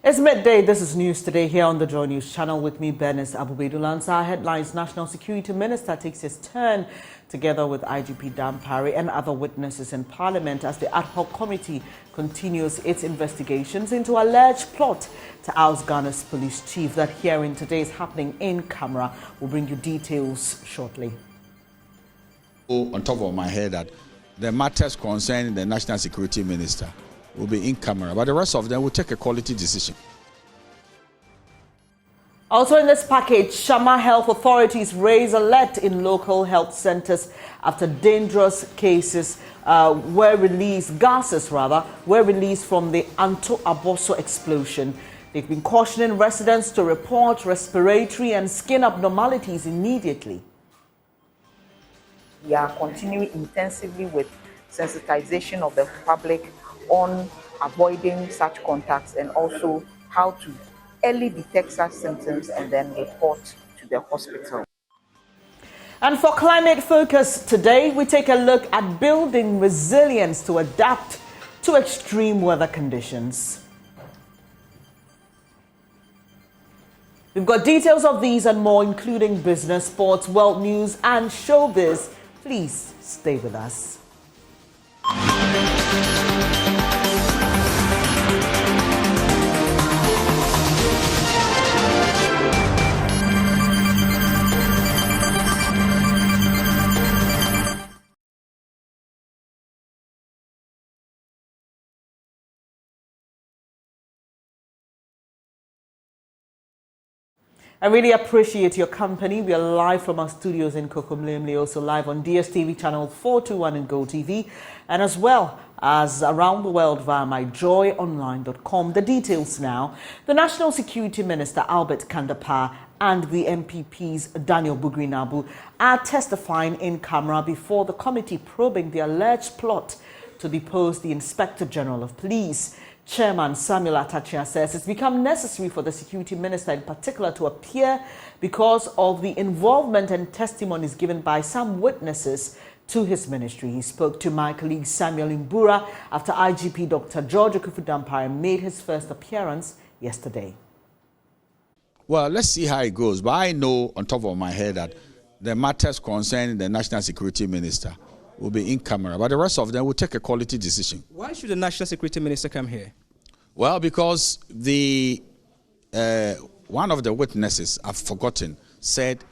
It's midday. This is News Today here on the Joy News channel with me, Bernice Abubedulansa. Our headlines: National Security Minister takes his turn together with IGP Dampare and other witnesses in Parliament as the ad hoc committee continues its investigations into alleged plot to oust Ghana's police chief. That hearing today is happening in camera. We'll bring you details shortly. On top of my head that the matters concerning the National Security Minister will be in camera, but the rest of them will take a quality decision. Also in this package, Shama health authorities raise alert in local health centers after dangerous gases were released from the Akufo-Addo explosion. They've been cautioning residents to report respiratory and skin abnormalities immediately. We are continuing intensively with sensitization of the public on avoiding such contacts and also how to early detect such symptoms and then report to the hospital. And for Climate Focus today, we take a look at building resilience to adapt to extreme weather conditions. We've got details of these and more, including business, sports, world news, and showbiz. Please stay with us. I really appreciate your company. We are live from our studios in Kokomlemle, also live on DSTV channel 421 and GoTV, and as well as around the world via myjoyonline.com. The details now. The National Security Minister, Albert Kandapar, and the MPPs, Daniel Bugri Naabu, are testifying in camera before the committee probing the alleged plot to depose the Inspector General of Police. Chairman Samuel Atachia says it's become necessary for the Security Minister in particular to appear because of the involvement and testimonies given by some witnesses to his ministry. He spoke to my colleague Samuel Mbura after IGP Dr. George Akufo-Addo made his first appearance yesterday. Well, let's see how it goes. But I know on top of my head that the matters concerning the National Security Minister will be in camera, but the rest of them will take a quality decision. Why should the National Security Minister come here? Well, because the one of the witnesses, I've forgotten, said,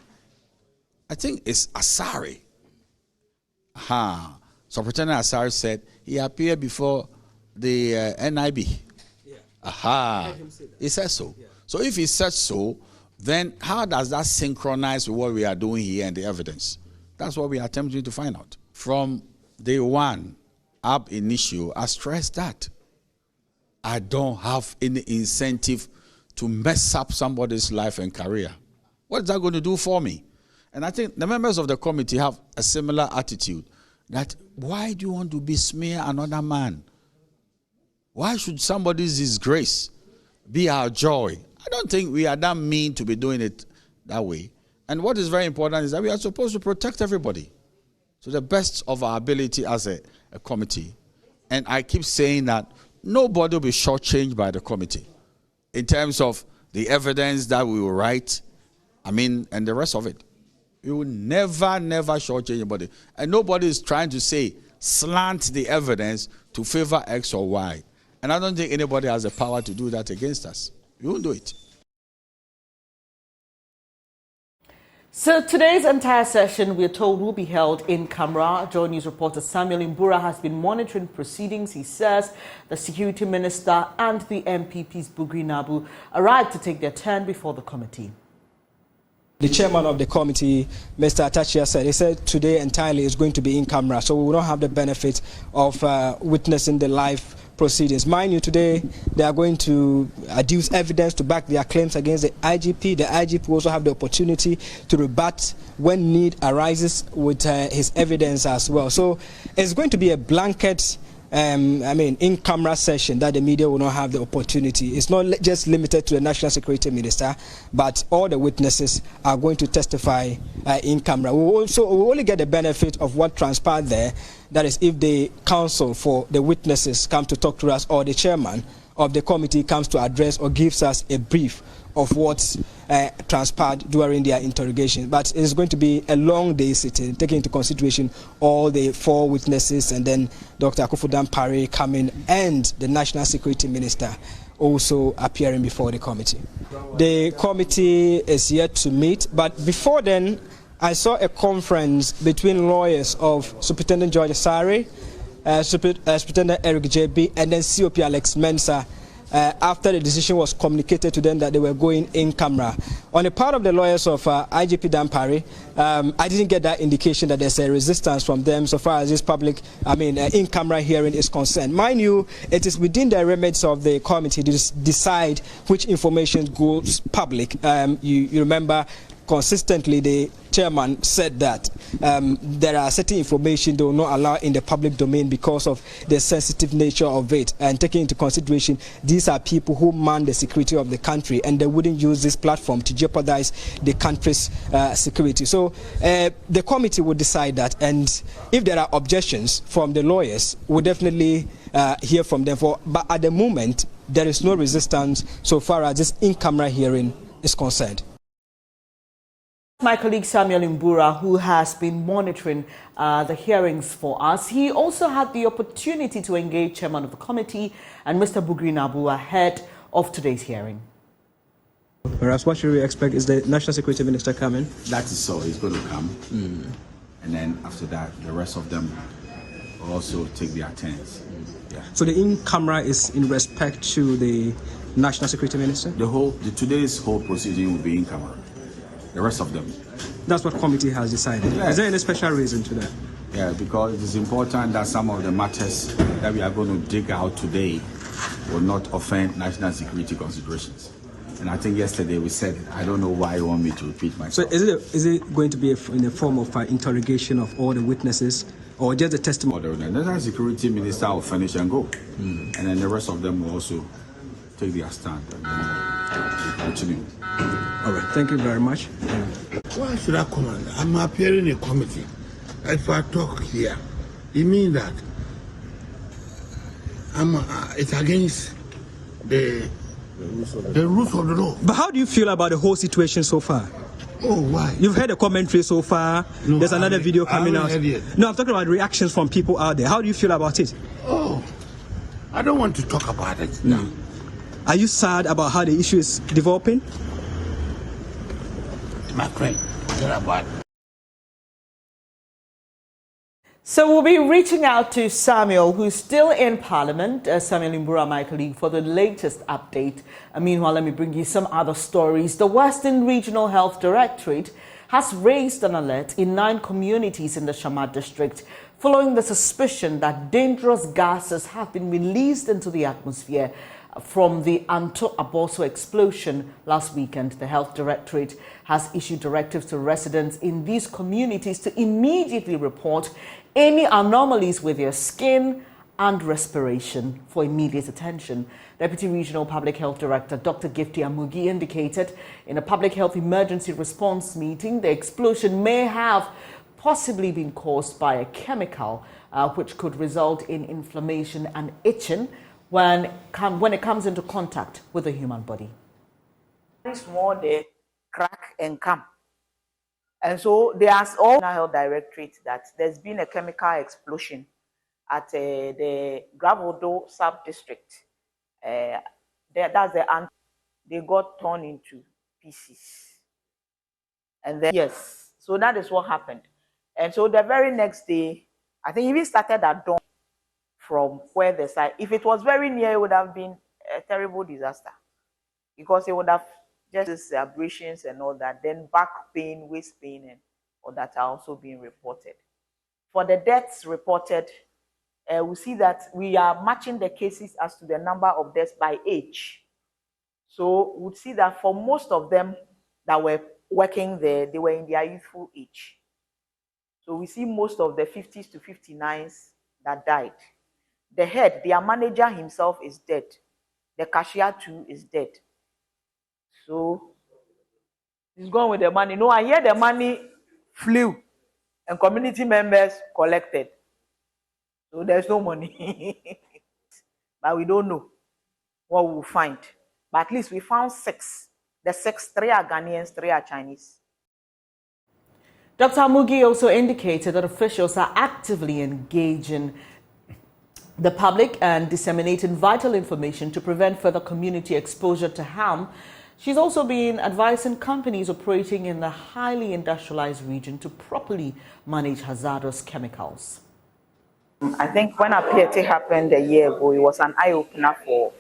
I think it's Asari. Superintendent Asari said he appeared before the NIB. Yeah. He said so. Yeah. So if he said so, then how does that synchronize with what we are doing here and the evidence? That's what we are attempting to find out. From day one, ab initio, I stressed that I don't have any incentive to mess up somebody's life and career. What is that going to do for me? And I think the members of the committee have a similar attitude, that why do you want to besmear another man? Why should somebody's disgrace be our joy? I don't think we are that mean to be doing it that way. And what is very important is that we are supposed to protect everybody to the best of our ability as a committee. And I keep saying that nobody will be shortchanged by the committee in terms of the evidence that we will write, and the rest of it. We will never shortchange anybody. And nobody is trying to say, slant the evidence to favor X or Y. And I don't think anybody has the power to do that against us. We won't do it. So today's entire session, we're told, will be held in camera. Joy News reporter Samuel Mbura has been monitoring proceedings. He says the Security Minister and the MPPs, Bugri Naabu, arrived to take their turn before the committee. The chairman of the committee, Mr. Atachia, said today entirely is going to be in camera, so we will not have the benefit of witnessing the live proceedings. Mind you, today they are going to adduce evidence to back their claims against the IGP. The IGP will also have the opportunity to rebut when need arises with his evidence as well. So it's going to be a blanket in-camera session that the media will not have the opportunity. It's not just limited to the National Security Minister, but all the witnesses are going to testify in camera. We will only get the benefit of what transpired there. That is, if the counsel for the witnesses come to talk to us or the chairman of the committee comes to address or gives us a brief of what transpired during their interrogation. But it is going to be a long day sitting, taking into consideration all the 4 witnesses and then Dr. Akufo-Addo coming and the National Security Minister also appearing before the committee. The committee is yet to meet, but before then, I saw a conference between lawyers of Superintendent George Asare, Superintendent Eric JB, and then COP Alex Mensah, after the decision was communicated to them that they were going in camera. On the part of the lawyers of IGP Dampare, I didn't get that indication that there's a resistance from them so far as this public, in camera hearing is concerned. Mind you, it is within the remits of the committee to decide which information goes public. You remember consistently the chairman said that there are certain information they will not allow in the public domain because of the sensitive nature of it, and taking into consideration these are people who man the security of the country and they wouldn't use this platform to jeopardize the country's security. So the committee will decide that, and if there are objections from the lawyers, we'll definitely hear from them. But at the moment, there is no resistance so far as this in-camera hearing is concerned. My colleague Samuel Imbura, who has been monitoring the hearings for us, he also had the opportunity to engage chairman of the committee and Mr. Bugri Naabu ahead of today's hearing. Whereas what should we expect? Is the National Security Minister coming? That is so. He's going to come. And then after that, the rest of them will also take their turns. Yeah. So the in-camera is in respect to the National Security Minister? Today's whole proceeding will be in camera. The rest of them. That's what committee has decided. Yes. Is there any special reason to that? Yeah, because it is important that some of the matters that we are going to dig out today will not offend national security considerations. And I think yesterday we said it. I don't know why you want me to repeat myself. So is it going to be in the form of interrogation of all the witnesses, or just a testimony? The National Security Minister will finish and go. And then the rest of them will also take their stand and then continue. All right, thank you very much. Why should I command? I'm appearing in a committee. If I talk here, it means that it's against the rules of the law. But how do you feel about the whole situation so far? Oh, why? You've heard a commentary so far. No, there's another video coming out. No, I'm talking about reactions from people out there. How do you feel about it? Oh, I don't want to talk about it now. Are you sad about how the issue is developing? My friend, forget about it. So we'll be reaching out to Samuel, who's still in Parliament, Samuel Imbura, my colleague, for the latest update. Meanwhile, let me bring you some other stories. The Western Regional Health Directorate has raised an alert in 9 communities in the Shama district following the suspicion that dangerous gases have been released into the atmosphere from the Anto Aboso explosion last weekend. The Health Directorate has issued directives to residents in these communities to immediately report any anomalies with their skin and respiration for immediate attention. Deputy Regional Public Health Director Dr. Gifty Amugi indicated in a public health emergency response meeting the explosion may have possibly been caused by a chemical which could result in inflammation and itching when it comes into contact with the human body. It's more the crack and come. And so there's all health directorate that there's been a chemical explosion at the Akufo-Addo sub-district. That's the they got torn into pieces. And then, yes, so that is what happened. And so the very next day, I think even started at dawn from where the site, if it was very near, it would have been a terrible disaster because it would have just abrasions and all that. Then back pain, waist pain, and all that are also being reported. For the deaths reported, we see that we are matching the cases as to the number of deaths by age. So we'd see that for most of them that were working there, they were in their youthful age. So we see most of the 50s to 59s that died. The head, their manager himself is dead. The cashier too is dead. So he's gone with the money. No, I hear the money flew and community members collected. So there's no money. But we don't know. what we will find. But at least we found 6. The 6, 3 are Ghanaians, 3 are Chinese. Dr. Mugi also indicated that officials are actively engaging the public and disseminating vital information to prevent further community exposure to harm. She's also been advising companies operating in the highly industrialized region to properly manage hazardous chemicals. I think when Apiete happened a year ago, it was an eye-opener for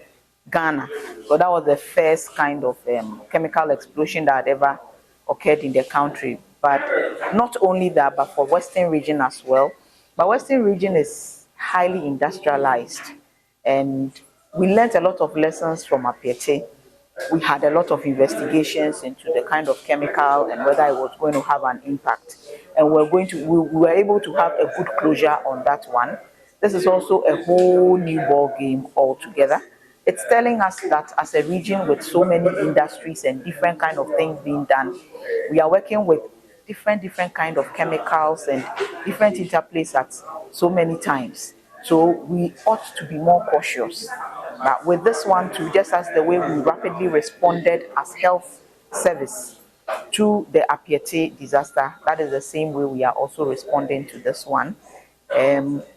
Ghana. So that was the first kind of chemical explosion that had ever occurred in the country. But not only that, but for Western region as well. But Western region is highly industrialized. And we learned a lot of lessons from Apiete. We had a lot of investigations into the kind of chemical and whether it was going to have an impact. And we were able to have a good closure on that one. This is also a whole new ball game altogether. It's telling us that as a region with so many industries and different kind of things being done, we are working with different kind of chemicals and different interplays at so many times. So we ought to be more cautious. But with this one too, just as the way we rapidly responded as health service to the Apiete disaster, that is the same way we are also responding to this one.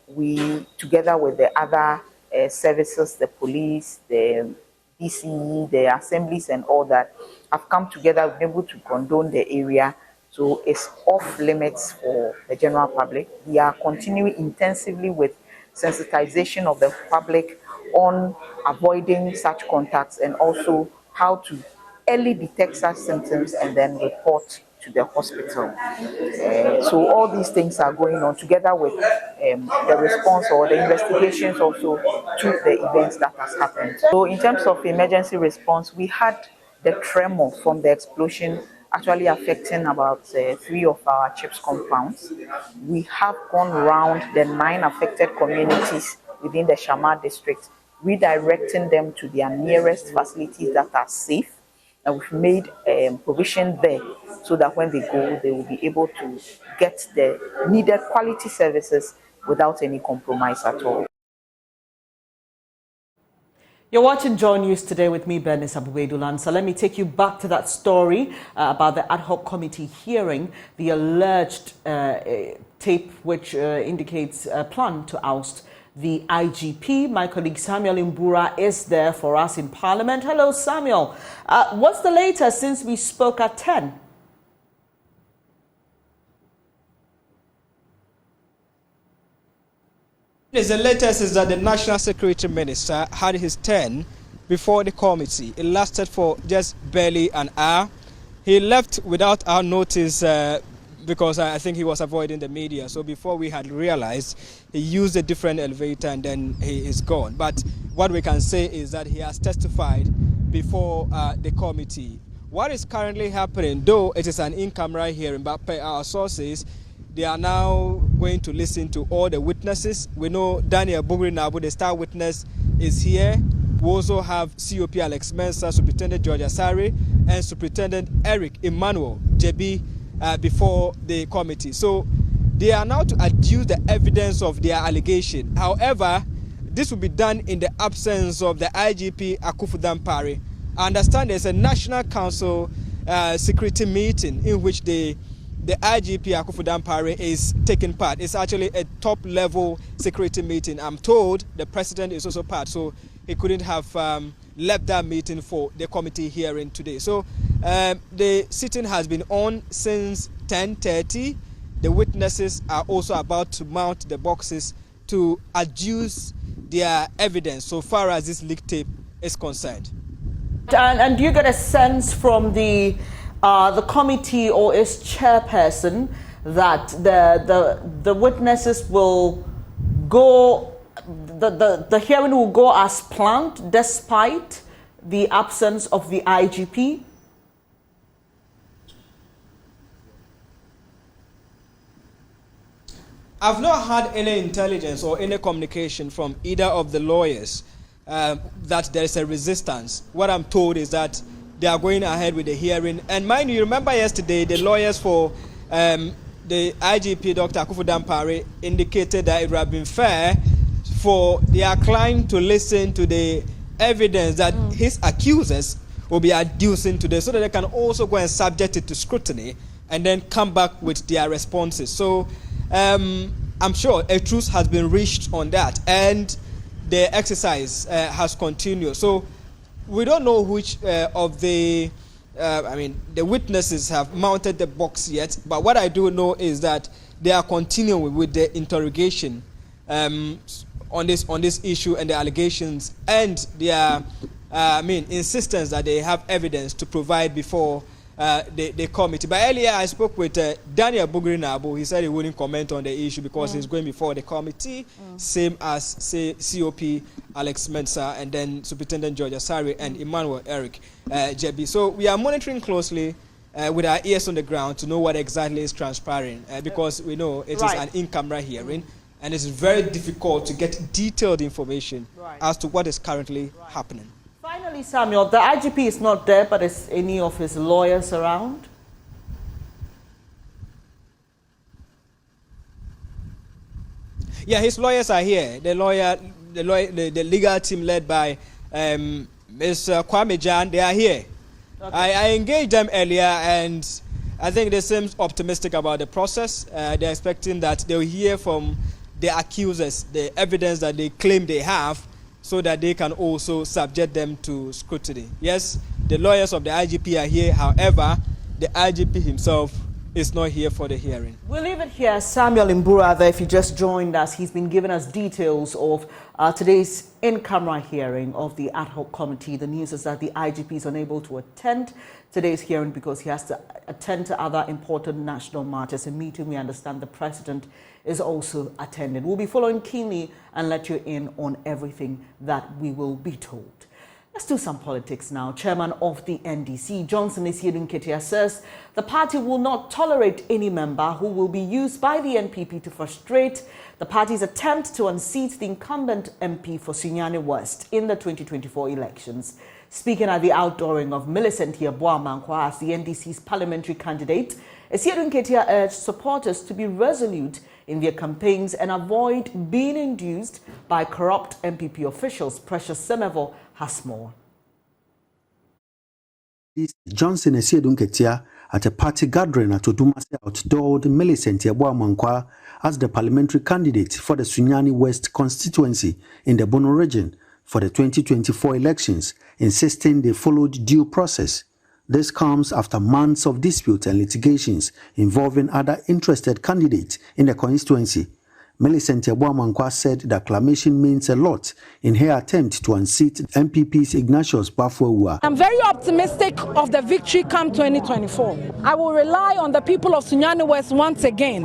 We, together with the other services, the police, the DCE, the assemblies and all that, have come together, been able to condone the area. So it's off limits for the general public. We are continuing intensively with sensitization of the public on avoiding such contacts and also how to early detect such symptoms and then report to the hospital. So all these things are going on together with the response or the investigations also to the events that has happened. So in terms of emergency response, we had the tremor from the explosion actually affecting about 3 of our CHIPS compounds. We have gone around the 9 affected communities within the Shama district, redirecting them to their nearest facilities that are safe. And we've made provision there so that when they go, they will be able to get the needed quality services without any compromise at all. You're watching Joy News today with me, Bernice Abubedulan. So let me take you back to that story about the ad hoc committee hearing the alleged tape which indicates a plan to oust the IGP. My colleague Samuel Imbura is there for us in Parliament. Hello, Samuel. What's the latest since we spoke at 10? The latest is that the National Security Minister had his turn before the committee. It lasted for just barely an hour. He left without our notice because I think he was avoiding the media. So before we had realized, he used a different elevator and then he is gone. But what we can say is that he has testified before the committee. What is currently happening, though it is an in-camera hearing, but per our sources, they are now going to listen to all the witnesses. We know Daniel Bugri Naabu, the star witness, is here. We also have COP Alex Mensah, Superintendent George Asari, and Superintendent Eric Emmanuel JB before the committee. So they are now to adduce the evidence of their allegation. However, this will be done in the absence of the IGP Akufo-Addo. I understand there's a National Council security meeting in which the IGP Akufo-Addo is taking part. It's actually a top-level security meeting. I'm told the president is also part, so he couldn't have left that meeting for the committee hearing today. So the sitting has been on since 10:30. The witnesses are also about to mount the boxes to adduce their evidence so far as this leaked tape is concerned. And do you get a sense from the committee or its chairperson that the witnesses will go, the hearing will go as planned despite the absence of the IGP? I've not had any intelligence or any communication from either of the lawyers that there is a resistance. What I'm told is that they are going ahead with the hearing. And mind you, remember yesterday, the lawyers for the IGP, Dr. Akufo-Addo, indicated that it would have been fair for their client to listen to the evidence that his accusers will be adducing today, so that they can also go and subject it to scrutiny and then come back with their responses. So I'm sure a truce has been reached on that, and the exercise has continued. So we don't know which of the the witnesses have mounted the box yet, but what I do know is that they are continuing with the interrogation on this issue and the allegations, and their insistence that they have evidence to provide before the committee. But earlier I spoke with Daniel Bugri Naabu. He said he wouldn't comment on the issue because he's going before the committee, same as COP Alex Mensah, and then Superintendent George Asari and Emmanuel Eric Jebi. So we are monitoring closely with our ears on the ground to know what exactly is transpiring, because we know it is an in-camera hearing, and it's very difficult to get detailed information as to what is currently happening. Finally, Samuel, the IGP is not there, but is any of his lawyers around? Yeah, his lawyers are here. The legal team led by Ms. Kwame Jan, they are here. Okay. I engaged them earlier, and I think they seem optimistic about the process. They're expecting that they'll hear from the accusers the evidence that they claim they have, so that they can also subject them to scrutiny. Yes, the lawyers of the IGP are here. However, the IGP himself is not here for the hearing. We'll leave it here. Samuel Mbura, if you just joined us, he's been giving us details of today's in-camera hearing of the ad hoc committee. The news is that the IGP is unable to attend today's hearing because he has to attend to other important national matters. A meeting we understand the president is also attending. We'll be following keenly and let you in on everything that we will be told. Let's do some politics now. Chairman of the NDC, Johnson Esiedun Ketia, says the party will not tolerate any member who will be used by the NPP to frustrate the party's attempt to unseat the incumbent MP for Sunyani West in the 2024 elections. Speaking at the outdooring of Millicent Yeboah-Mankwa as the NDC's parliamentary candidate, Esiedun Ketia urged supporters to be resolute in their campaigns and avoid being induced by corrupt MPP officials. Precious Semevo has more. Johnson Esiedun Ketia at a party gathering at Odumase outdoored Millicent Yeboah-Mankwa as the parliamentary candidate for the Sunyani West constituency in the Bono region for the 2024 elections, insisting they followed due process. This comes after months of dispute and litigations involving other interested candidates in the constituency. Millicent Yeboah-Mankwa said the acclamation means a lot in her attempt to unseat MPP's Ignatius Bafo-Awuah. I'm very optimistic of the victory come 2024. I will rely on the people of Sunyani West once again,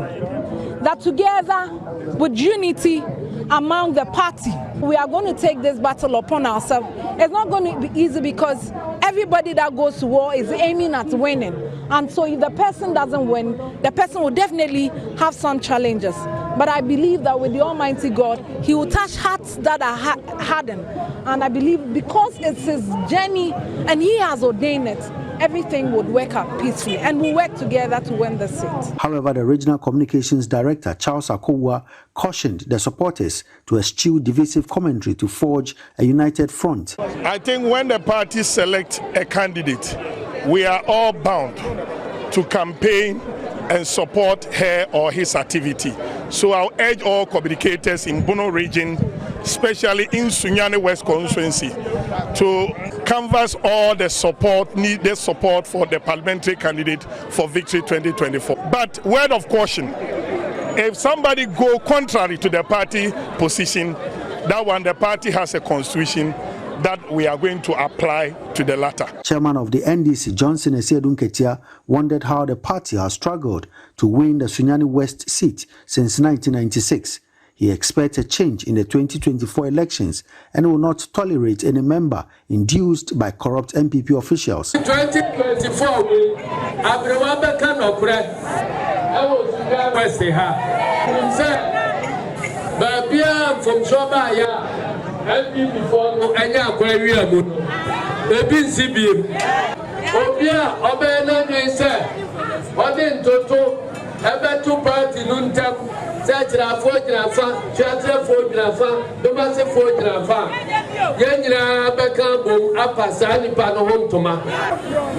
that together with unity among the party, we are going to take this battle upon ourselves. It's not going to be easy because everybody that goes to war is aiming at winning. And so if the person doesn't win, the person will definitely have some challenges. But I believe that with the Almighty God, He will touch hearts that are hardened. And I believe because it's His journey and He has ordained it, everything would work out peacefully and we'll work together to win the seat. However, the Regional Communications Director, Charles Akufo-Addo, cautioned the supporters to eschew divisive commentary to forge a united front. I think when the parties select a candidate, we are all bound to campaign and support her or his activity. So I'll urge all communicators in Bono region, especially in Sunyani West constituency, to canvass all the needed support for the parliamentary candidate for victory 2024. But word of caution, if somebody go contrary to the party position, that one the party has a constitution that we are going to apply to the latter. Chairman of the NDC, Johnson Esiedun Ketia, wondered how the party has struggled to win the Sunyani West seat since 1996. He expects a change in the 2024 elections and will not tolerate any member induced by corrupt MPP officials. 2024, MPP for Anya Aquarium, baby CBM. Obia, Obena, say, what in Toto, ever 2 party Nuntam, Satra 4 Grafa, Chatra 4 Grafa, Domasa 4 Grafa. Yanyina beka bom apa saa nipa no ho ntoma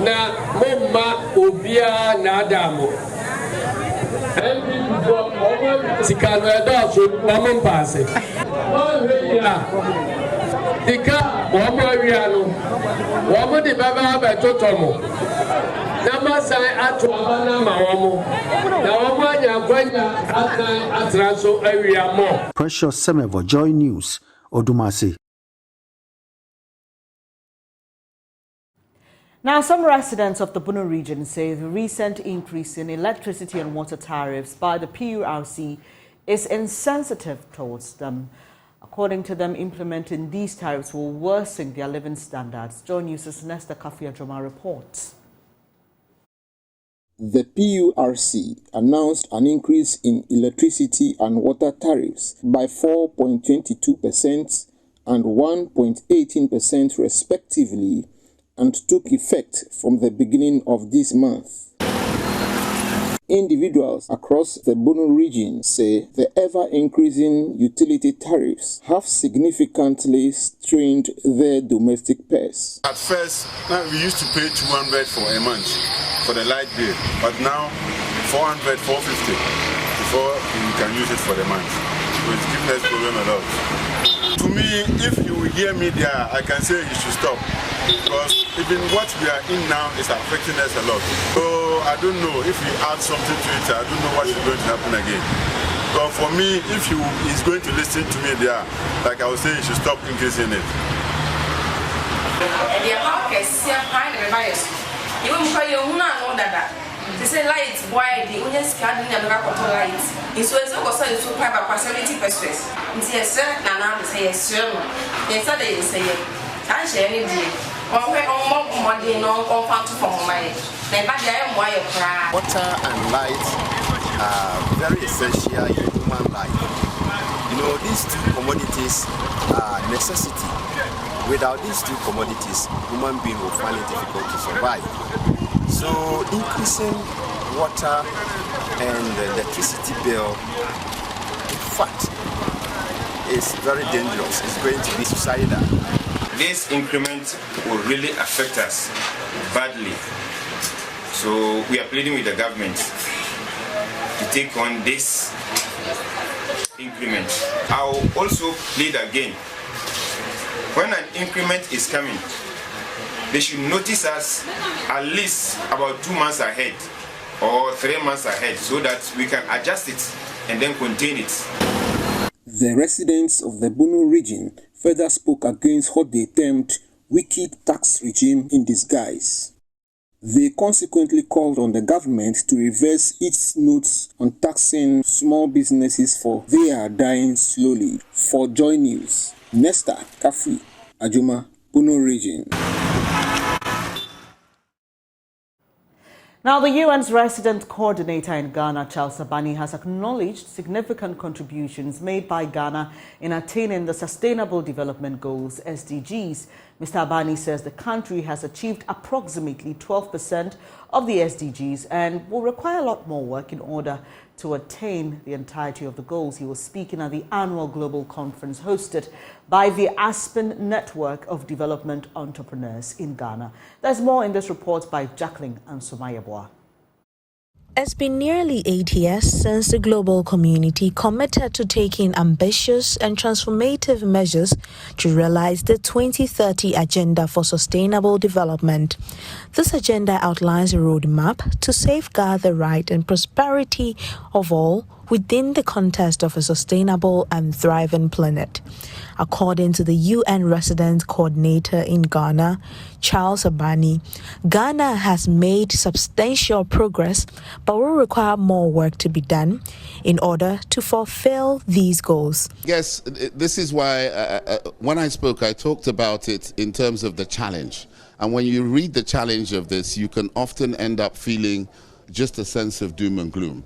na momma obia na adamo. MPP for omo sika no edo so omo mpaase. Omo ya. Dika omo awia no. Omo de baba abetotomo. Na masai atu abana ma omo. Na omo anya kwanya asan atraso awia mo. Precious Semevo, Joy News, Odumasi. Now, some residents of the Bono region say the recent increase in electricity and water tariffs by the PURC is insensitive towards them. According to them, implementing these tariffs will worsen their living standards. Joy News' Nesta Akufo-Addo reports. The PURC announced an increase in electricity and water tariffs by 4.22% and 1.18% respectively, and took effect from the beginning of this month. Individuals across the Bono region say the ever-increasing utility tariffs have significantly strained their domestic purse. At first, we used to pay 200 for a month for the light bill, but now 400, 450 before you can use it for the month. So it's giving us problem a lot. To me, if you will hear me there, I can say you should stop, because even what we are in now is affecting us a lot. So I don't know if we add something to it, I don't know what is going to happen again. But for me, if you is going to listen to me there, like I was saying, you should stop increasing it. They say lights wide, the only scan in the lights. It's so it's so private for 70%. It's a certain now say a sermon. Yes, they say it. I share any day. Or we're on more money, no confirmed for my. Then back there, why you cry. Water and light are very essential in human life. You know, these two commodities are necessity. Without these two commodities, human being will find it difficult to survive. So increasing water and electricity bill, in fact, is very dangerous. It's going to be suicidal. This increment will really affect us badly. So we are pleading with the government to take on this increment. I'll also plead again, when an increment is coming, they should notice us at least about 2 months ahead or 3 months ahead, so that we can adjust it and then contain it. The residents of the Bono region further spoke against what they termed wicked tax regime in disguise. They consequently called on the government to reverse its notes on taxing small businesses, for they are dying slowly. For Joy News, Nesta Akufo-Addo, Bono region. Now, the UN's resident coordinator in Ghana, Charles Abani, has acknowledged significant contributions made by Ghana in attaining the Sustainable Development Goals, SDGs. Mr. Abani says the country has achieved approximately 12% of the SDGs and will require a lot more work in order to attain the entirety of the goals. He was speaking at the annual global conference hosted by the Aspen Network of Development Entrepreneurs in Ghana. There's more in this report by Jacqueline and Somayaboa. It's been nearly 8 years since the global community committed to taking ambitious and transformative measures to realize the 2030 Agenda for Sustainable Development. This agenda outlines a roadmap to safeguard the right and prosperity of all within the context of a sustainable and thriving planet. According to the UN Resident Coordinator in Ghana, Charles Abani, Ghana has made substantial progress but will require more work to be done in order to fulfill these goals. Yes, this is why when I spoke, I talked about it in terms of the challenge. And when you read the challenge of this, you can often end up feeling just a sense of doom and gloom.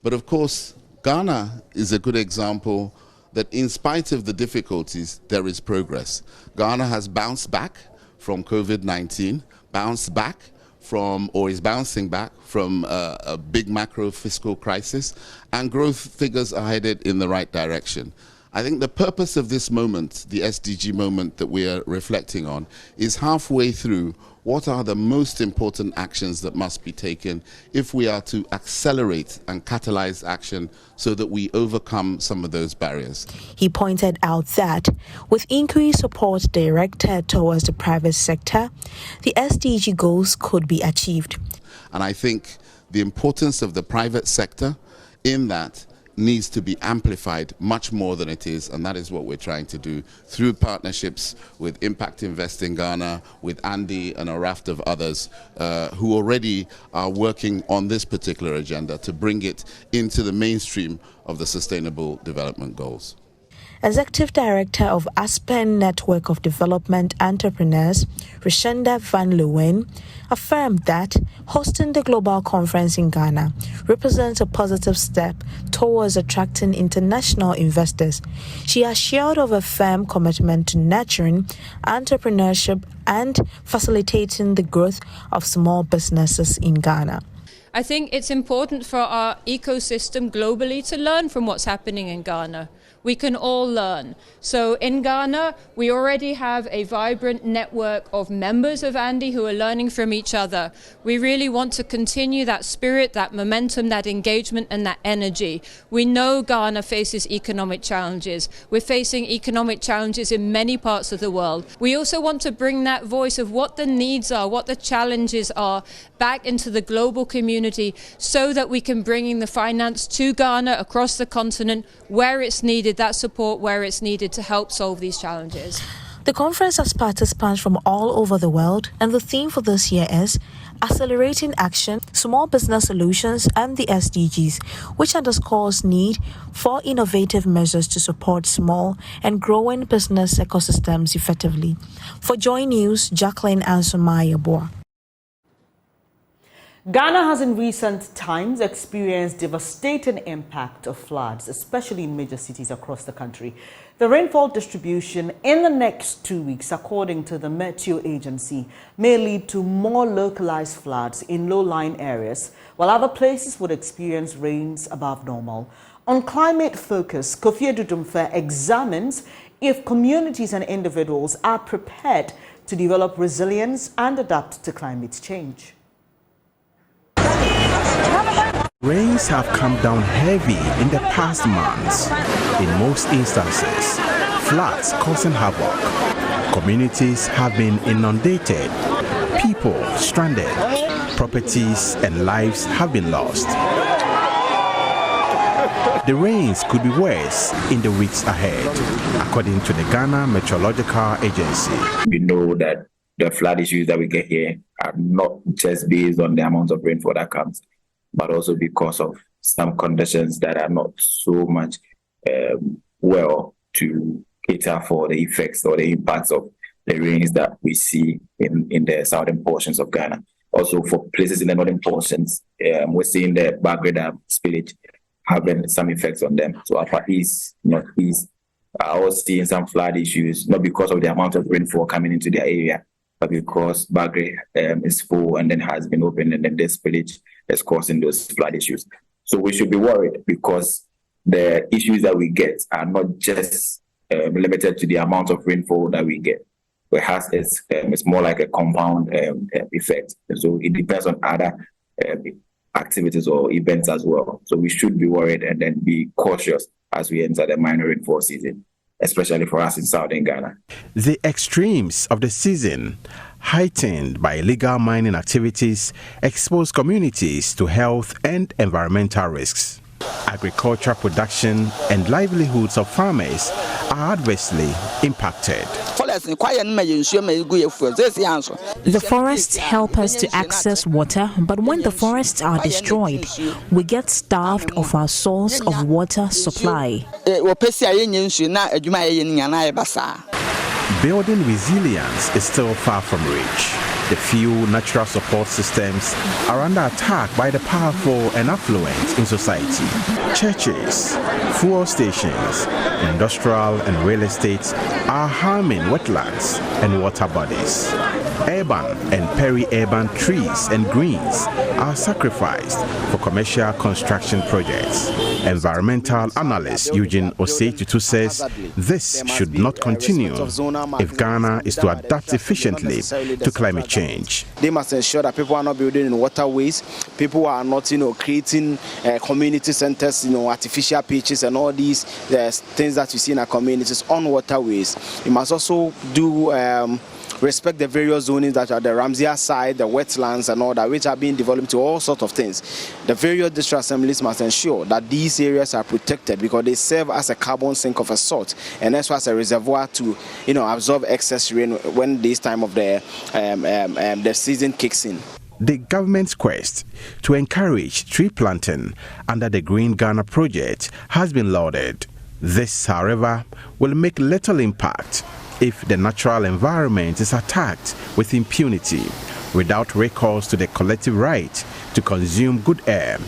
But of course, Ghana is a good example that in spite of the difficulties, there is progress. Ghana has bounced back from COVID-19, bounced back from, or is bouncing back from a big macro fiscal crisis, and growth figures are headed in the right direction. I think the purpose of this moment, the SDG moment that we are reflecting on, is halfway through. What are the most important actions that must be taken if we are to accelerate and catalyze action so that we overcome some of those barriers? He pointed out that with increased support directed towards the private sector, the SDG goals could be achieved. And I think the importance of the private sector in that needs to be amplified much more than it is, and that is what we're trying to do through partnerships with Impact Invest in Ghana, with Andy and a raft of others who already are working on this particular agenda to bring it into the mainstream of the Sustainable Development Goals. Executive Director of Aspen Network of Development Entrepreneurs, Rishenda Van Leeuwen, affirmed that hosting the global conference in Ghana represents a positive step towards attracting international investors. She assured of a firm commitment to nurturing entrepreneurship and facilitating the growth of small businesses in Ghana. I think it's important for our ecosystem globally to learn from what's happening in Ghana. We can all learn. So in Ghana, we already have a vibrant network of members of Andy who are learning from each other. We really want to continue that spirit, that momentum, that engagement and that energy. We know Ghana faces economic challenges. We're facing economic challenges in many parts of the world. We also want to bring that voice of what the needs are, what the challenges are, back into the global community so that we can bring in the finance to Ghana across the continent where it's needed, that support where it's needed to help solve these challenges. The conference has participants from all over the world, and the theme for this year is Accelerating Action, Small Business Solutions and the SDGs, which underscores need for innovative measures to support small and growing business ecosystems effectively. For Joy News, Jacqueline Ansumaya-Boa. Ghana has in recent times experienced devastating impact of floods, especially in major cities across the country. The rainfall distribution in the next 2 weeks, according to the Meteo Agency, may lead to more localized floods in low-lying areas, while other places would experience rains above normal. On Climate Focus, Akufo-Addo examines if communities and individuals are prepared to develop resilience and adapt to climate change. Rains have come down heavy in the past months. In most instances, floods causing havoc. Communities have been inundated, people stranded, properties and lives have been lost. The rains could be worse in the weeks ahead, according to the Ghana Meteorological Agency. We know that the flood issues that we get here are not just based on the amount of rainfall that comes, but also because of some conditions that are not so much well to cater for the effects or the impacts of the rains that we see in the southern portions of Ghana. Also for places in the northern portions, we're seeing the Bugri Naabu spillage having some effects on them. So upper east, northeast are all seeing some flood issues, not because of the amount of rainfall coming into their area, but because Bugri is full and then has been opened, and then the spillage is causing those flood issues. So we should be worried because the issues that we get are not just limited to the amount of rainfall that we get. It's more like a compound effect. And so it depends on other activities or events as well. So we should be worried and then be cautious as we enter the minor rainfall season, especially for us in southern Ghana. The extremes of the season, heightened by illegal mining activities, expose communities to health and environmental risks. Agricultural production and livelihoods of farmers are adversely impacted. The forests help us to access water, but when the forests are destroyed, we get starved of our source of water supply. Building resilience is still far from reach. The few natural support systems are under attack by the powerful and affluent in society. Churches, fuel stations, industrial and real estates are harming wetlands and water bodies. urban and peri-urban trees and greens are sacrificed for commercial construction projects. Environmental analyst Eugene Osei-Tutu says this should not continue if Ghana is to adapt efficiently to climate change. They must ensure that people are not building in waterways, people are not, creating community centers, artificial beaches and all these things that you see in our communities on waterways. You must also do respect the various zonings that are the Ramsey side, the wetlands and all that, which are being developed to all sorts of things. The various district assemblies must ensure that these areas are protected because they serve as a carbon sink of a sort and as well as a reservoir to, absorb excess rain when this time of the season kicks in. The government's quest to encourage tree planting under the Green Ghana project has been lauded. This, however, will make little impact if the natural environment is attacked with impunity, without recourse to the collective right to consume good air,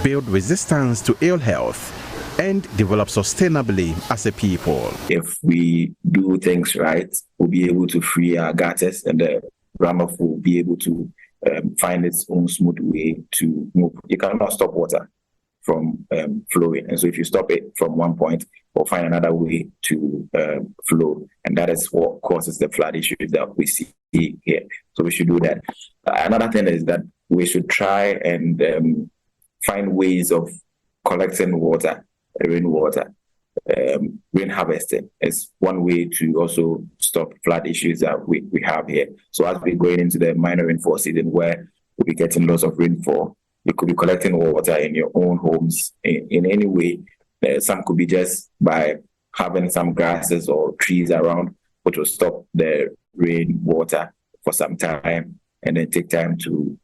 build resistance to ill health, and develop sustainably as a people. If we do things right, we'll be able to free our gutters and the runoff will be able to find its own smooth way to move. You cannot stop water from flowing. And so if you stop it from one point, we'll find another way to flow. And that is what causes the flood issues that we see here. So we should do that. Another thing is that we should try and find ways of collecting water, rainwater. Rain harvesting is one way to also stop flood issues that we have here. So as we're going into the minor rainfall season where we'll be getting lots of rainfall, you could be collecting water in your own homes in any way. Some could be just by having some grasses or trees around, which will stop the rainwater for some time and then take time to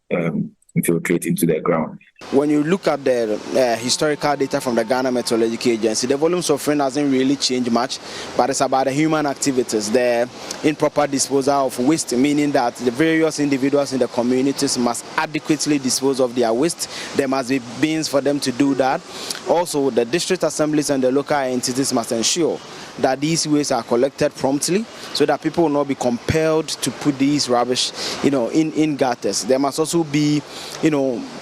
infiltrate into the ground. When you look at the historical data from the Ghana Meteorological Agency, the volumes of rain hasn't really changed much, but it's about the human activities, the improper disposal of waste, meaning that the various individuals in the communities must adequately dispose of their waste. There must be bins for them to do that. Also, the district assemblies and the local entities must ensure that these waste are collected promptly so that people will not be compelled to put these rubbish, in gutters. There must also be,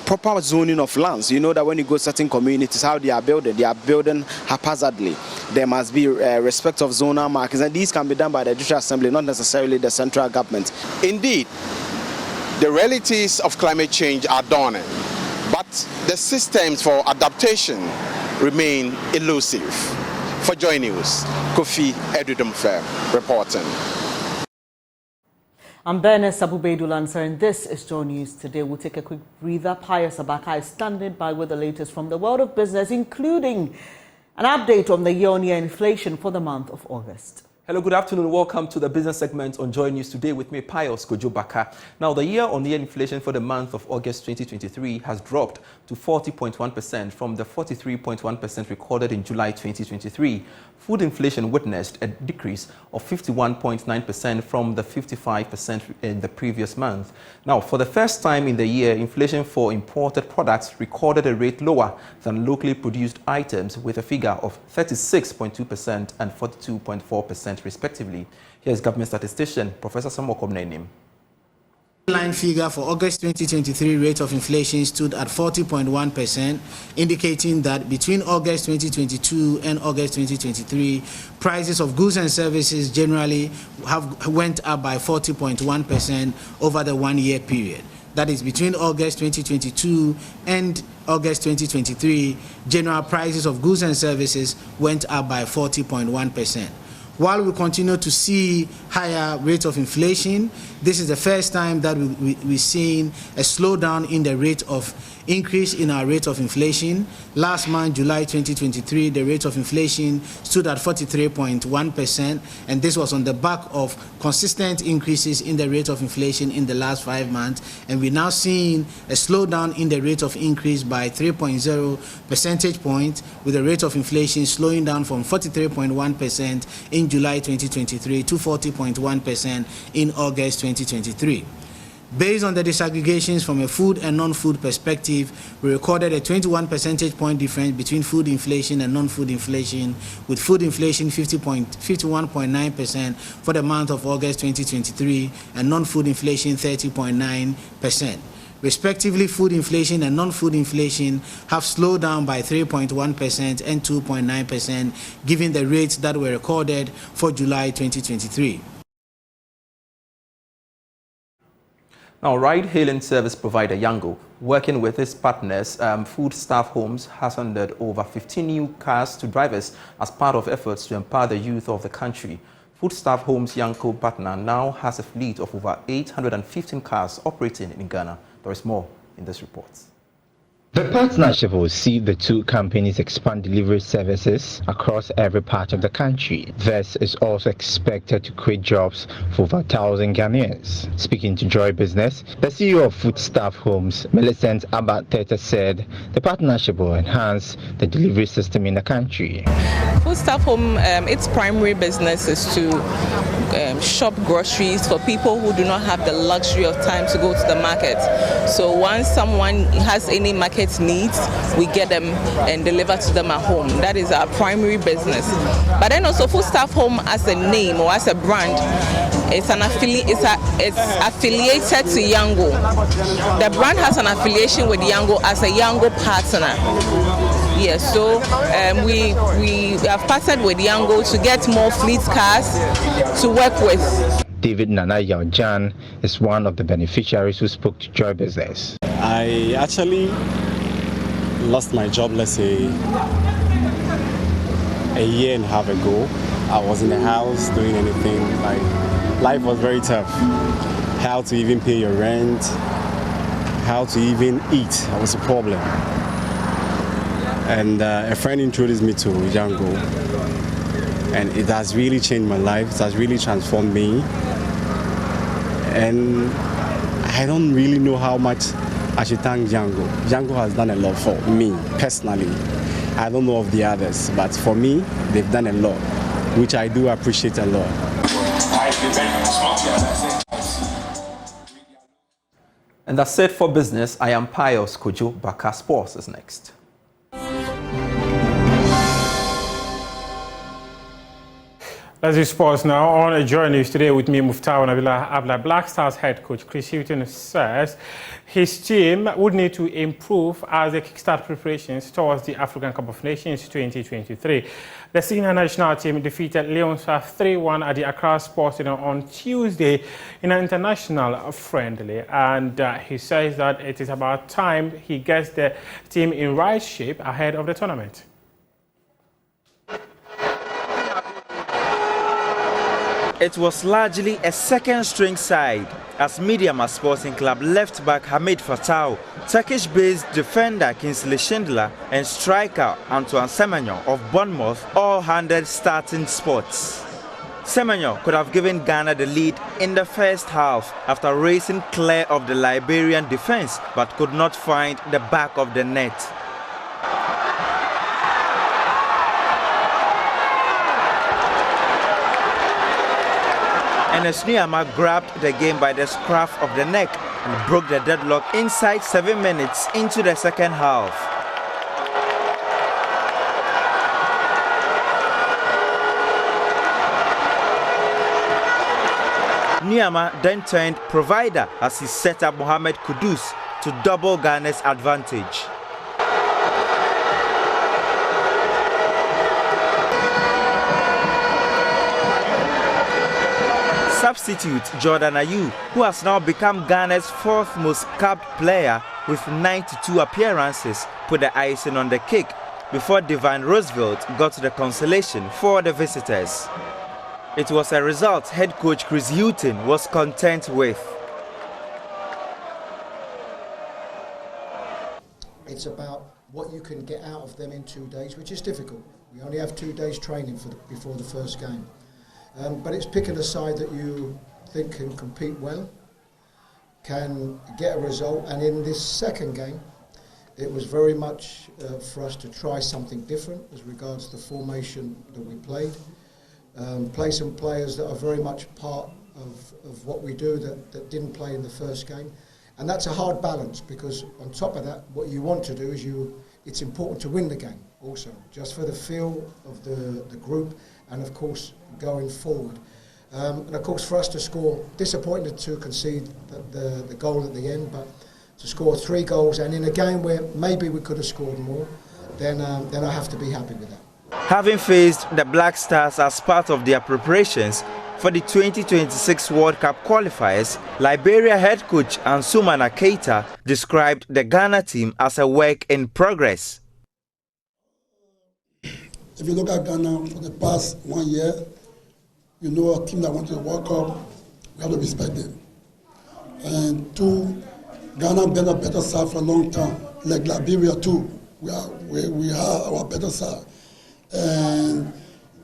proper zoning of lands. You know that when you go to certain communities, how they are building haphazardly. There must be respect of zonal markings, and these can be done by the district assembly, not necessarily the central government. Indeed, the realities of climate change are dawning, but the systems for adaptation remain elusive. For Joy News, Akufo-Addo reporting. I'm Bernice Abubedu-Lancer, and this is Joy News Today. We'll take a quick breather. Pius Abaka is standing by with the latest from the world of business, including an update on the year-on-year inflation for the month of August. Hello, good afternoon. Welcome to the business segment on Joy News Today with me, Pius Kojo-Baka. Now, the year-on-year inflation for the month of August 2023 has dropped to 40.1% from the 43.1% recorded in July 2023. Food inflation witnessed a decrease of 51.9% from the 55% in the previous month. Now, for the first time in the year, inflation for imported products recorded a rate lower than locally produced items, with a figure of 36.2% and 42.4% respectively. Here's government statistician Professor Samuel Komnenim. Line figure for August 2023 rate of inflation stood at 40.1%, indicating that between August 2022 and August 2023, prices of goods and services generally went up by 40.1% over the one-year period. That is, between August 2022 and August 2023, general prices of goods and services went up by 40.1%. While we continue to see higher rates of inflation, this is the first time that we're seeing a slowdown in the rate of increase in our rate of inflation. Last month, July 2023, the rate of inflation stood at 43.1%, and this was on the back of consistent increases in the rate of inflation in the last 5 months. And we're now seeing a slowdown in the rate of increase by 3.0 percentage points, with the rate of inflation slowing down from 43.1% in July 2023 to 40.1% in August 2023. Based on the disaggregations from a food and non-food perspective, we recorded a 21 percentage point difference between food inflation and non-food inflation, with food inflation 51.9% for the month of August 2023 and non-food inflation 30.9%. Respectively, food inflation and non-food inflation have slowed down by 3.1% and 2.9%, given the rates that were recorded for July 2023. Now, ride-hailing service provider Yango, working with its partners, Food Staff Homes, has handed over 15 new cars to drivers as part of efforts to empower the youth of the country. Food Staff Homes Yango partner now has a fleet of over 815 cars operating in Ghana. There is more in this report. The partnership will see the two companies expand delivery services across every part of the country. This is also expected to create jobs for over 1,000 Ghanaians. Speaking to Joy Business, the CEO of Food Staff Homes, Millicent Abatete, said the partnership will enhance the delivery system in the country. Food Staff Home, its primary business is to shop groceries for people who do not have the luxury of time to go to the market. So once someone has any market needs, we get them and deliver to them at home. That is our primary business. But then also Food Staff Home as a name or as a brand, it's affiliated to Yango. The brand has an affiliation with Yango as a Yango partner. Yes, so we have partnered with Yango to get more fleet cars to work with. David Nana Yaojan is one of the beneficiaries who spoke to Joy Business. I actually lost my job, let's say, a year and a half ago. I was in the house doing anything. Like, life was very tough. How to even pay your rent, how to even eat was a problem. And a friend introduced me to Yango, and it has really changed my life. It has really transformed me. And I don't really know how much I should thank Yango. Yango has done a lot for me personally. I don't know of the others, but for me, they've done a lot, which I do appreciate a lot. And that's it for business. I am Pius Kojo. Baka Sports is next. Let's do sports now. On a journey today with me, Muftawa Nabila Abla. Black Stars head coach Chris Hilton says his team would need to improve as they kickstart preparations towards the African Cup of Nations 2023. The senior national team defeated Lions 3-1 at the Accra Sports Stadium on Tuesday in an international friendly. And he says that it is about time he gets the team in right shape ahead of the tournament. It was largely a second-string side as Midyama Sporting Club left-back Hamid Fatau, Turkish-based defender Kingsley Schindler and striker Antoine Semenyo of Bournemouth all handed starting spots. Semenyo could have given Ghana the lead in the first half after racing clear of the Liberian defence but could not find the back of the net. And Esniama grabbed the game by the scruff of the neck and broke the deadlock inside 7 minutes into the second half. Niama then turned provider as he set up Mohamed Kudus to double Ghana's advantage. Substitute Jordan Ayew, who has now become Ghana's fourth most capped player with 92 appearances, put the icing on the cake before Divine Roosevelt got the consolation for the visitors. It was a result head coach Chris Hilton was content with. It's about what you can get out of them in 2 days, which is difficult. We only have 2 days training before the first game. But it's picking a side that you think can compete well, can get a result, and in this second game, it was very much for us to try something different as regards the formation that we played, play some players that are very much part of what we do that didn't play in the first game. And that's a hard balance, because on top of that, what you want to do is it's important to win the game also, just for the feel of the group and, of course, going forward. And, of course, for us to score, disappointed to concede the goal at the end, but to score 3 goals, and in a game where maybe we could have scored more, then I have to be happy with that. Having faced the Black Stars as part of their preparations for the 2026 World Cup qualifiers, Liberia head coach Ansumana Keita described the Ghana team as a work in progress. If you look at Ghana for the past 1 year, you know a team that went to the World Cup, we have to respect them. And 2, Ghana been a better side for a long time, like Liberia too. We are our better side. And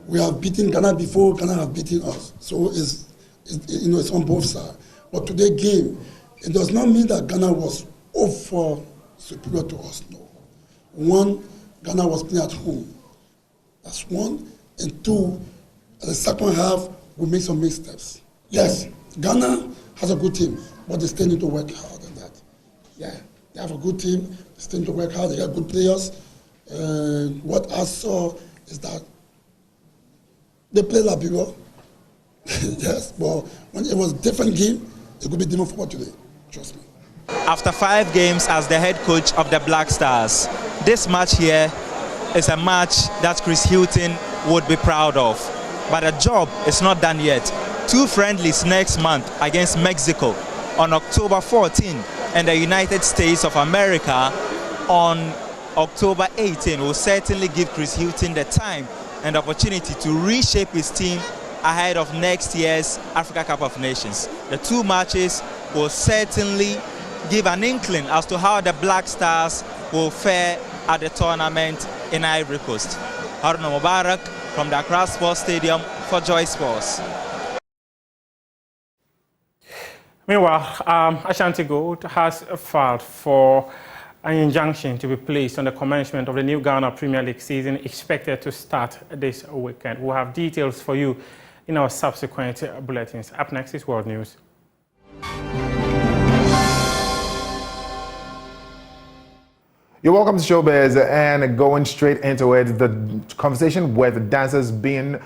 we have beaten Ghana before, Ghana have beaten us. So it's on both sides. But today's game, it does not mean that Ghana was over superior to us, no. 1, Ghana was playing at home. That's 1. And 2, at the second half, we made some missteps. Yes, Ghana has a good team, but they still need to work hard on that. Yeah, they have a good team, they still need to work hard, they got good players. What I saw is that they play Liberia. Yes, but when it was a different game, it could be different for today. Trust me. After 5 games as the head coach of the Black Stars, this match here is a match that Chris Hilton would be proud of. But the job is not done yet. 2 friendlies next month against Mexico on October 14 and the United States of America on October 18 will certainly give Chris Hilton the time and opportunity to reshape his team ahead of next year's Africa Cup of Nations. The 2 matches will certainly give an inkling as to how the Black Stars will fare at the tournament in Ivory Coast. Haruna Mubarak from the Accra Sports Stadium for Joy Sports. Meanwhile, Ashanti Gold has filed for an injunction to be placed on the commencement of the new Ghana Premier League season expected to start this weekend. We'll have details for you in our subsequent bulletins. Up next is World News. You're welcome to Showbiz, and going straight into it, the conversation with dancers being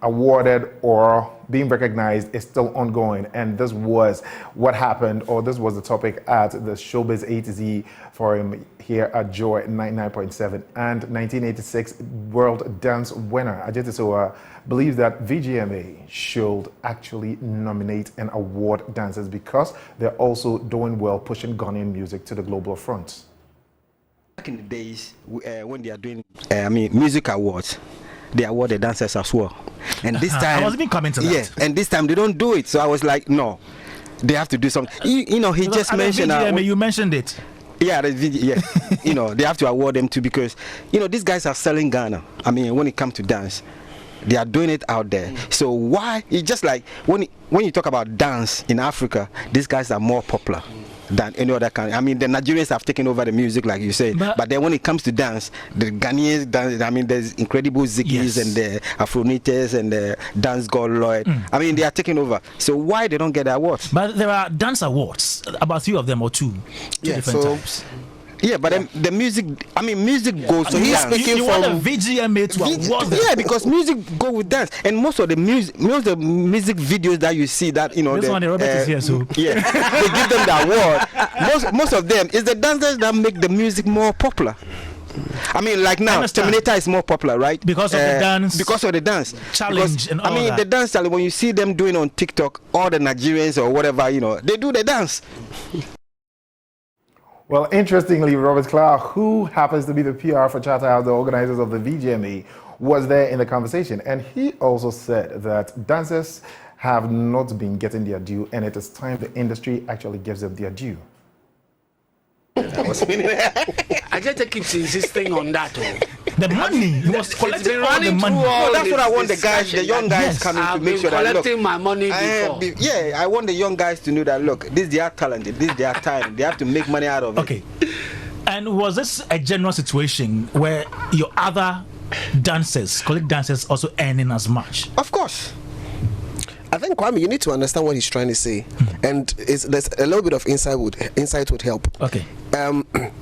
awarded or being recognized is still ongoing, and this was what happened, or this was the topic at the Showbiz A to Z forum here at Joy 99.7. And 1986 World Dance winner Ajay Tesua believes that VGMA should actually nominate and award dancers because they're also doing well pushing Ghanaian music to the global front. Back in the days when they are doing music awards, they award the dancers as well. And this time, I was even coming to that. Yeah, and this time they don't do it. So I was like, no, they have to do something. You know, he just mentioned. You mentioned it. Yeah, yeah. You know, they have to award them too because, you know, these guys are selling Ghana. I mean, when it comes to dance, they are doing it out there. So why? It's just like when you talk about dance in Africa, these guys are more popular than any other country. I mean, the Nigerians have taken over the music, like you say. But then when it comes to dance, the Ghanaians dance. I mean, there's incredible Ziggies and the Afronitas and the Dance God Lloyd. I mean, they are taking over. So why they don't get the awards? But there are dance awards, about 3 of them or two different types. Yeah, but then the music, I mean, music goes to dance. You want a VGMA to award them? Yeah, because music go with dance, and most of the music videos that you see that, you know, this one, Robert is here, so yeah, they give them the award. Most of them is the dancers that make the music more popular. I mean, like now, Terminator is more popular, right? Because of the dance. Because of the dance challenge and all that. I mean, the dance challenge, when you see them doing on TikTok, all the Nigerians or whatever, you know, they do the dance. Well, interestingly, Robert Clark, who happens to be the PR for Charter, the organizers of the VGMA, was there in the conversation. And he also said that dancers have not been getting their due, and it is time the industry actually gives them their due. I just keep insisting on that. The money, he was collecting all the money. That's what I want the guys, the young guys coming to make sure that, look, collecting my money before. Yeah, I want the young guys to know that, look, this is their talent, this is their time. They have to make money out of it. Okay. And was this a general situation where your other dancers, colleague dancers, also earning as much? Of course. I think think, Kwame, you need to understand what he's trying to say, and there's a little bit of insight would help. Okay.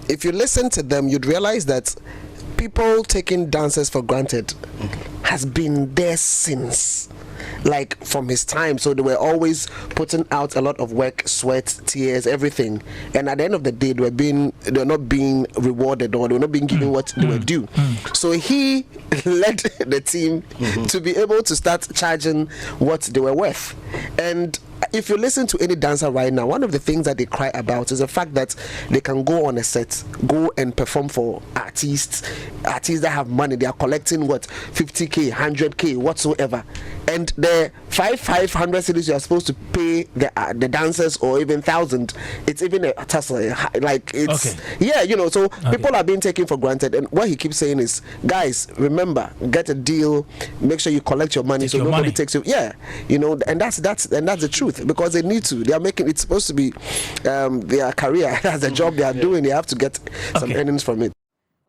If you listen to them, you'd realize that people taking dancers for granted has been there since, like, from his time. So they were always putting out a lot of work, sweat, tears, everything, and at the end of the day, they were not being rewarded, or they were not being given what they were due. So he led the team to be able to start charging what they were worth. And if you listen to any dancer right now, one of the things that they cry about is the fact that they can go on a set, go and perform for artists that have money. They are collecting 50k, 100k, whatsoever, and the 500 cities you are supposed to pay the dancers, or even 1,000. It's even a tussle, like it's So people are being taken for granted. And what he keeps saying is, guys, remember, get a deal, make sure you collect your money, so nobody takes you. And that's the truth. Because they need to. They are making it's supposed to be their career as a job they are doing. They have to get some earnings from it.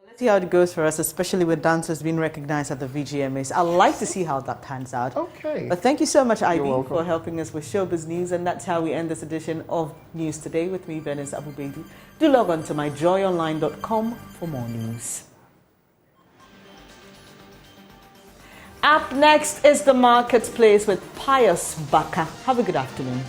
Let's see how it goes for us, especially with dancers being recognized at the VGMAs. I'd like to see how that pans out. Okay. But thank you so much, Ivy, for helping us with Showbiz News. And that's how we end this edition of News Today with me, Bernice Abubedu. Do log on to myjoyonline.com for more news. Up next is the Marketplace with Pius Baka. Have a good afternoon.